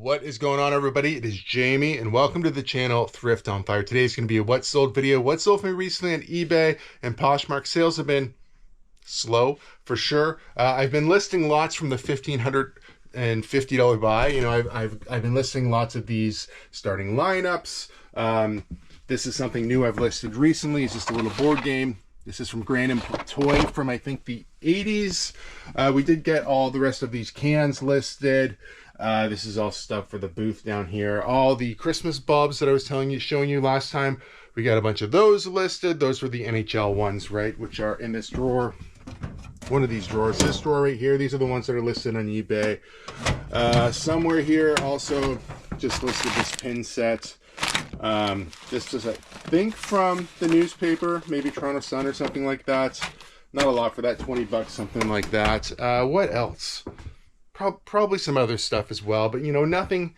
What is going on, everybody? It is Jamie, and welcome to the channel Thrift on Fire. Today is going to be a what sold video. What sold for me recently on eBay and Poshmark. Sales have been slow for sure. I've been listing lots from the $1,550 buy. You know, I've been listing lots of these starting lineups. This is something new I've listed recently. It's just a little board game. This is from Grand Toy from, I think, the 80s. We did get all the rest of these cans listed. This is all stuff for the booth down here. All the Christmas bulbs that I was showing you last time, we got a bunch of those listed. Those were the NHL ones, right, which are in this drawer. One of these drawers, this drawer right here. These are the ones that are listed on eBay. Somewhere here also just listed this pin set. This is, I think, from the newspaper, maybe Toronto Sun or something like that. Not a lot for that, 20 bucks, something like that. What else? Probably some other stuff as well, but you know, nothing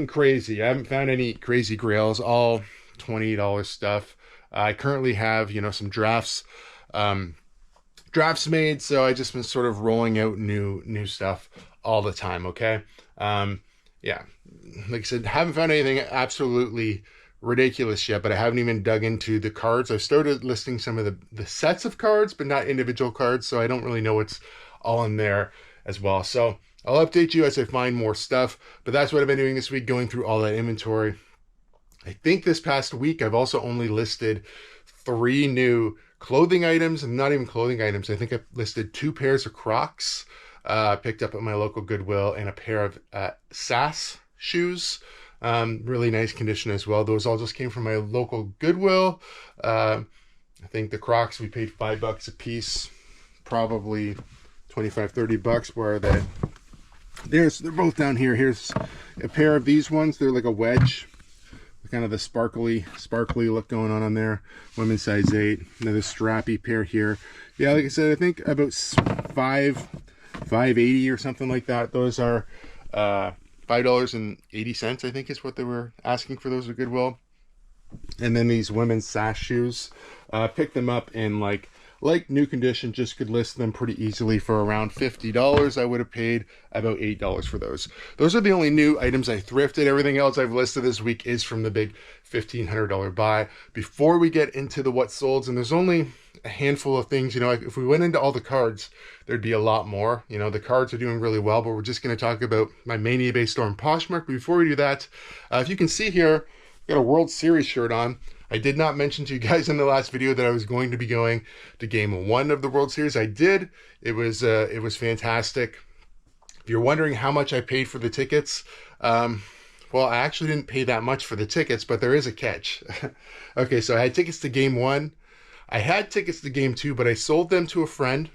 crazy. I haven't found any crazy grails, all $20 stuff. I currently have, you know, some drafts made, so I just been sort of rolling out new stuff all the time. Okay. Yeah, like I said, haven't found anything absolutely ridiculous yet, but I haven't even dug into the cards. I've started listing some of the sets of cards, but not individual cards, so I don't really know what's all in there as well. So I'll update you as I find more stuff, but that's what I've been doing this week, going through all that inventory. I think this past week I've also only listed 3 new clothing items, and not even clothing items. I think I've listed 2 pairs of Crocs, picked up at my local Goodwill, and a pair of SAS shoes. Really nice condition as well. Those all just came from my local Goodwill. I think the Crocs, we paid $5 a piece, probably 25, 30 bucks, where they're both down here. Here's a pair of these ones. They're like a wedge, kind of the sparkly look going on there. Women's size 8. Another strappy pair here. Yeah, like I said, I think about $5.80 or something like that. Those are $5.80, I think, is what they were asking for those at Goodwill. And then these women's SAS shoes, picked them up in like new condition, just could list them pretty easily for around $50. I would have paid about $8 for those. Those are the only new items I thrifted. Everything else I've listed this week is from the big $1,500 buy. Before we get into the what solds, and there's only a handful of things, you know, if we went into all the cards, there'd be a lot more. You know, the cards are doing really well, but we're just going to talk about my main eBay store in Poshmark. But before we do that, if you can see here, I got a World Series shirt on. I did not mention to you guys in the last video that I was going to be going to Game 1 of the World Series. I did. It was fantastic. If you're wondering how much I paid for the tickets, well, I actually didn't pay that much for the tickets, but there is a catch. Okay, so I had tickets to Game 1. I had tickets to Game 2, but I sold them to a friend.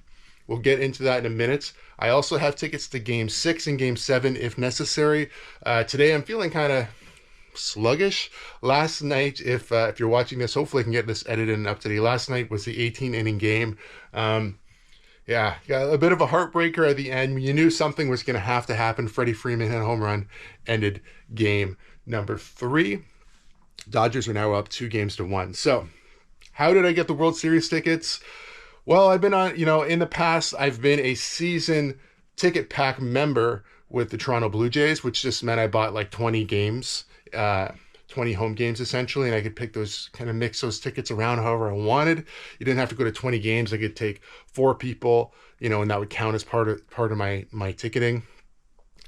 We'll get into that in a minute. I also have tickets to Game 6 and Game 7 if necessary. Today I'm feeling kind of sluggish. Last night, if you're watching this, hopefully I can get this edited and up to date. Last night was the 18-inning game. Yeah, got a bit of a heartbreaker at the end. You knew something was going to have to happen. Freddie Freeman hit a home run, ended game number 3. Dodgers are now up 2-1. So how did I get the World Series tickets? Well, I've been on, you know, in the past, I've been a season ticket pack member with the Toronto Blue Jays, which just meant I bought like 20 games, 20 home games essentially, and I could pick those, kind of mix those tickets around however I wanted. You didn't have to go to 20 games. I could take 4 people, you know, and that would count as part of my ticketing.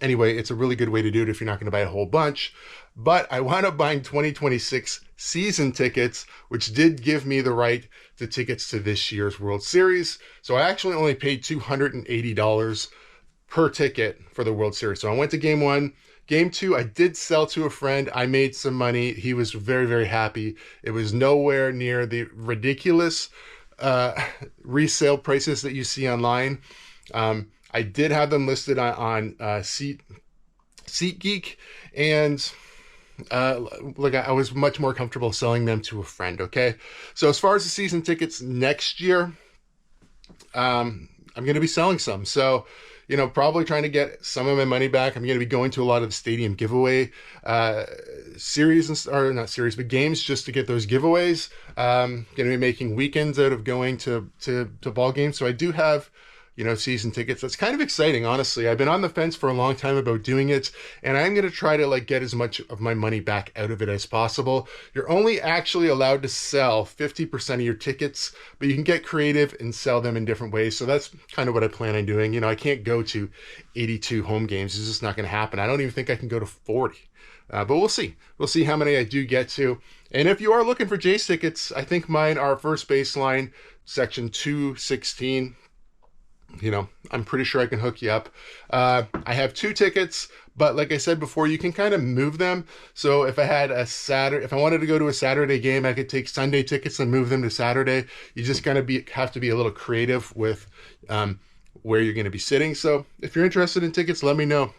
Anyway, it's a really good way to do it if you're not going to buy a whole bunch. But I wound up buying 2026 season tickets, which did give me the right to tickets to this year's World Series. So I actually only paid $280 per ticket for the World Series. So I went to Game 1. Game 2, I did sell to a friend. I made some money. He was very, very happy. It was nowhere near the ridiculous resale prices that you see online. I did have them listed on SeatGeek, and like I was much more comfortable selling them to a friend. Okay, so as far as the season tickets next year, I'm going to be selling some. So, you know, probably trying to get some of my money back. I'm going to be going to a lot of the stadium giveaway series, or not series, but games, just to get those giveaways. Going to be making weekends out of going to ball games. So I do have you know, season tickets. That's kind of exciting, honestly. I've been on the fence for a long time about doing it, and I'm going to try to like get as much of my money back out of it as possible. You're only actually allowed to sell 50% of your tickets, but you can get creative and sell them in different ways. So that's kind of what I plan on doing. You know, I can't go to 82 home games. It's just not going to happen. I don't even think I can go to 40. But we'll see. We'll see how many I do get to. And if you are looking for Jays tickets, I think mine are first baseline, section 216. You know, I'm pretty sure I can hook you up. I have 2 tickets, but like I said before, you can kind of move them. So if I had if I wanted to go to a Saturday game, I could take Sunday tickets and move them to Saturday. You just kind of have to be a little creative with where you're going to be sitting. So if you're interested in tickets, let me know.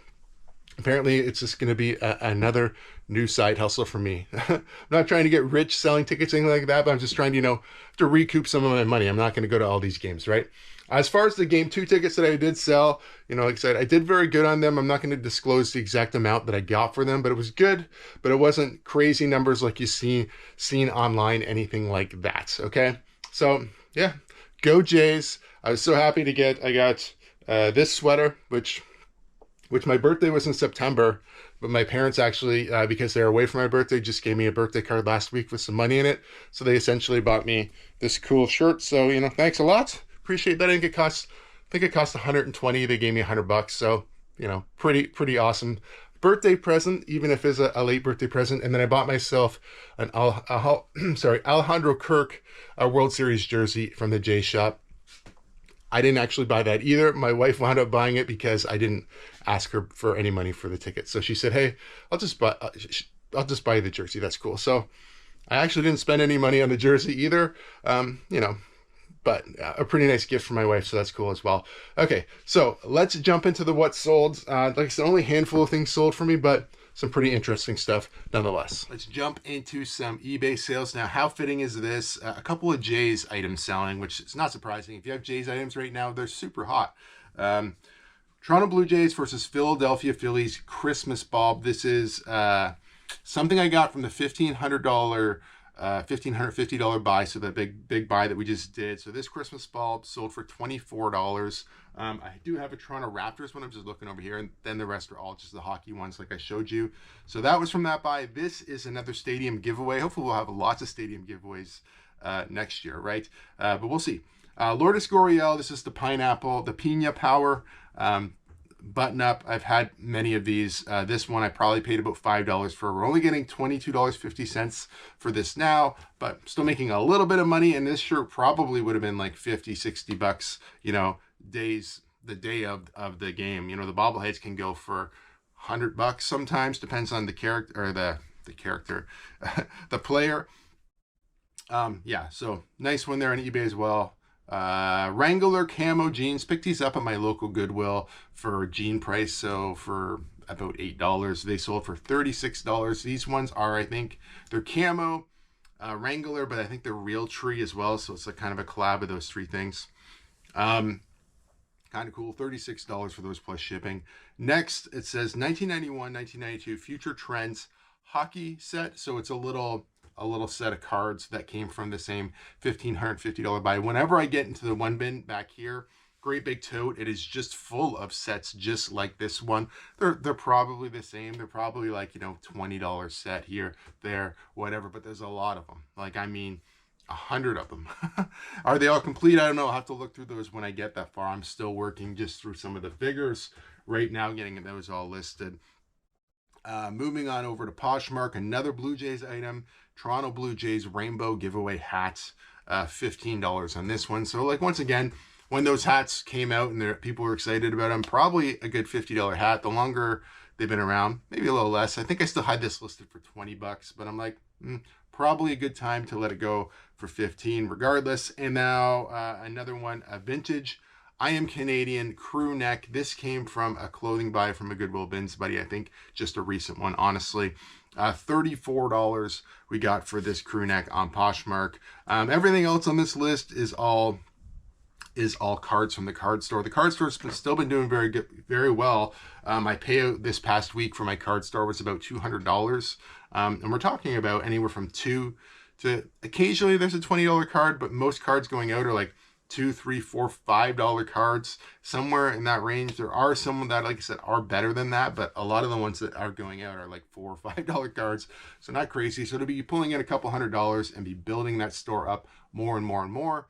Apparently, it's just going to be another new side hustle for me. I'm not trying to get rich selling tickets, anything like that, but I'm just trying to, you know, to recoup some of my money. I'm not going to go to all these games, right? As far as the game 2 tickets that I did sell, you know, like I said, I did very good on them. I'm not going to disclose the exact amount that I got for them, but it was good. But it wasn't crazy numbers like you seen online, anything like that. Okay, so yeah, go Jays. I was so happy to get. I got this sweater, which my birthday was in September, but my parents actually, because they're away for my birthday, just gave me a birthday card last week with some money in it. So they essentially bought me this cool shirt. So, you know, thanks a lot. Appreciate that. I think it cost 120. They gave me $100. So, you know, pretty awesome birthday present, even if it's a late birthday present. And then I bought myself an Alejandro Kirk World Series jersey from the J Shop. I didn't actually buy that either. My wife wound up buying it because I didn't ask her for any money for the ticket. So she said, "Hey, I'll just buy the jersey. That's cool." So I actually didn't spend any money on the jersey either. You know, but a pretty nice gift for my wife, so that's cool as well. Okay, so let's jump into the what sold. Like I said, only a handful of things sold for me, but some pretty interesting stuff nonetheless. Let's jump into some eBay sales now. How fitting is this? A couple of Jays items selling, which is not surprising. If you have Jays items right now, they're super hot. Toronto Blue Jays versus Philadelphia Phillies Christmas bulb. This is something I got from the $1,550 buy, so the big buy that we just did. So this Christmas bulb sold for $24. I do have a Toronto Raptors one. I'm just looking over here, and then the rest are all just the hockey ones like I showed you. So that was from that buy. This is another stadium giveaway. Hopefully we'll have lots of stadium giveaways next year, right? But we'll see. Lourdes Gurriel, this is the pineapple, the Pina Power button up. I've had many of these. This one I probably paid about $5 for. We're only getting $22.50 for this now, but still making a little bit of money. And this shirt probably would have been like 50, 60 bucks, you know, the day of the game. You know, the bobbleheads can go for $100 sometimes, depends on the character or the character, the player. Yeah, so nice one there on eBay as well. Wrangler camo jeans, picked these up at my local Goodwill for jean price, so for about $8. They sold for $36. These ones are, I think, they're camo Wrangler, but I think they're real tree as well, so it's like kind of a collab of those 3 things. Kind of cool. $36 for those plus shipping. Next, it says 1991-1992 Future Trends hockey set, so it's a little set of cards that came from the same $1,550 buy. Whenever I get into the one bin back here, great big tote, it is just full of sets just like this one. They're probably the same. They're probably like, you know, $20 set here, there, whatever, but there's a lot of them. Like, I mean, 100 of them. Are they all complete? I don't know. I'll have to look through those when I get that far. I'm still working just through some of the figures right now, getting those all listed. Moving on over to Poshmark, another Blue Jays item, Toronto Blue Jays rainbow giveaway hats, $15 on this one. So like, once again, when those hats came out and people were excited about them, probably a good $50 hat. The longer they've been around, maybe a little less. I think I still had this listed for $20, but I'm like, probably a good time to let it go for 15 regardless. And now another one, a vintage I Am Canadian crew neck. This came from a clothing buy from a Goodwill Bins buddy. I think just a recent one, honestly. $34 we got for this crew neck on Poshmark. Everything else on this list is all cards from the card store. The card store's still been doing very well. My payout this past week for my card store was about $200. And we're talking about anywhere from $2 to occasionally there's a $20 card, but most cards going out are like $2, $3, $4, $5 cards, somewhere in that range. There are some that, like I said, are better than that, but a lot of the ones that are going out are like $4 or $5 cards, so not crazy. So to be pulling in a couple $100 and be building that store up more and more and more,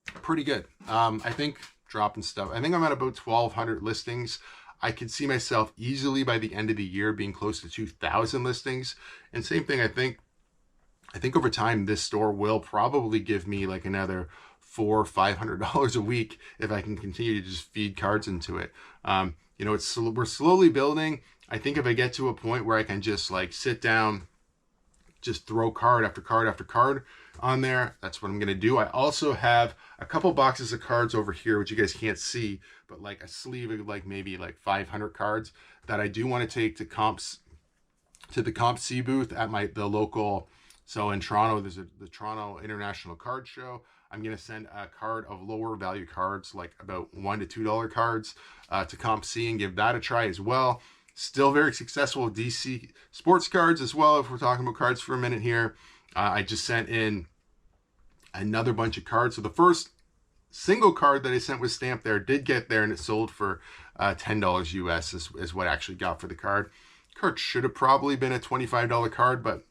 pretty good. I think dropping stuff, I think I'm at about 1,200 listings. I could see myself easily by the end of the year being close to 2,000 listings. And same thing, I think over time this store will probably give me like another $400 or $500 a week if I can continue to just feed cards into it. You know, we're slowly building. I think if I get to a point where I can just like sit down, just throw card after card after card on there, that's what I'm gonna do. I also have a couple boxes of cards over here, which you guys can't see, but like a sleeve of like maybe like 500 cards that I do want to take to the Comp C booth at the local. So in Toronto, there's the Toronto International Card Show. I'm going to send a card of lower value cards, like about $1 to $2 cards, to Comp C and give that a try as well. Still very successful with DC sports cards as well, if we're talking about cards for a minute here. I just sent in another bunch of cards. So the first single card that I sent was stamped there, did get there, and it sold for $10 US is what I actually got for the card. Card should have probably been a $25 card, but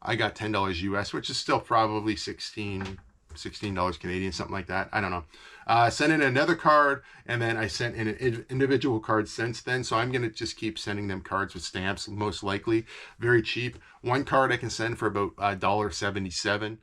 I got $10 US, which is still probably $16 Canadian, something like that. I don't know. Sent in another card, and then I sent in an individual card since then. So I'm going to just keep sending them cards with stamps, most likely. Very cheap. One card I can send for about $1.77.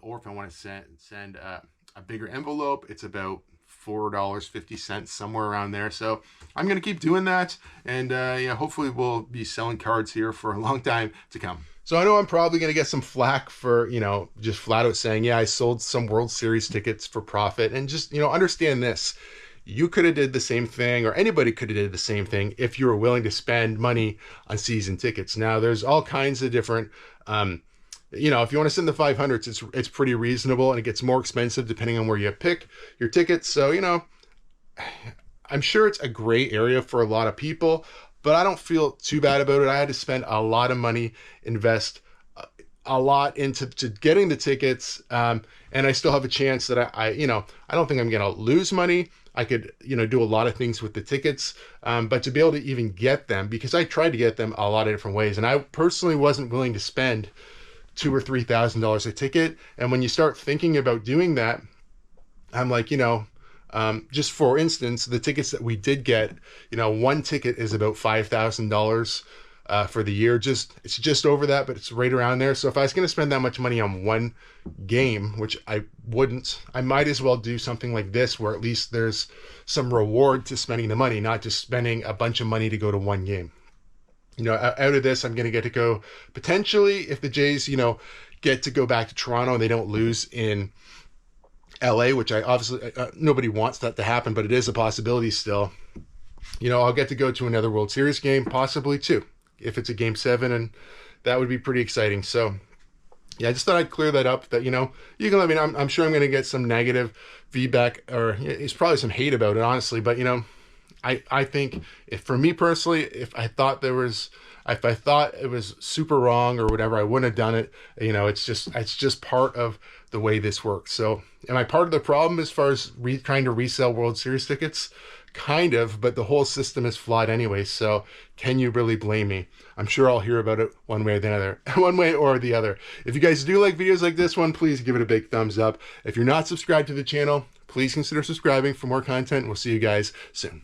Or if I want to send a bigger envelope, it's about $4.50, somewhere around there. So I'm going to keep doing that. And yeah, hopefully we'll be selling cards here for a long time to come. So I know I'm probably going to get some flack for, you know, just flat out saying, yeah, I sold some World Series tickets for profit. And just, you know, understand this. You could have did the same thing, or anybody could have did the same thing if you were willing to spend money on season tickets. Now, there's all kinds of different, you know, if you want to send the 500s, it's pretty reasonable, and it gets more expensive depending on where you pick your tickets. So, you know, I'm sure it's a gray area for a lot of people, but I don't feel too bad about it. I had to spend a lot of money, invest a lot into getting the tickets, and I still have a chance that I you know, I don't think I'm going to lose money. I could, you know, do a lot of things with the tickets, but to be able to even get them, because I tried to get them a lot of different ways, and I personally wasn't willing to spend $2,000 or $3,000 a ticket. And when you start thinking about doing that, I'm like, you know, just for instance, the tickets that we did get, you know, one ticket is about $5,000 for the year. It's just over that, but it's right around there. So if I was going to spend that much money on one game, which I wouldn't, I might as well do something like this, where at least there's some reward to spending the money, not just spending a bunch of money to go to one game. You know, out of this, I'm going to get to go potentially, if the Jays, you know, get to go back to Toronto and they don't lose in LA, which I obviously, nobody wants that to happen, but it is a possibility still. You know, I'll get to go to another World Series game, possibly two, if it's a Game 7, and that would be pretty exciting. So, yeah, I just thought I'd clear that up, that, you know, you can let me know. I'm sure I'm going to get some negative feedback, or it's probably some hate about it, honestly, but, you know, I think, if for me personally, if I thought it was super wrong or whatever, I wouldn't have done it. You know, it's just part of the way this works. So am I part of the problem as far as trying to resell World Series tickets? Kind of, but the whole system is flawed anyway. So can you really blame me? I'm sure I'll hear about it one way or the other. One way or the other. If you guys do like videos like this one, please give it a big thumbs up. If you're not subscribed to the channel, please consider subscribing for more content. We'll see you guys soon.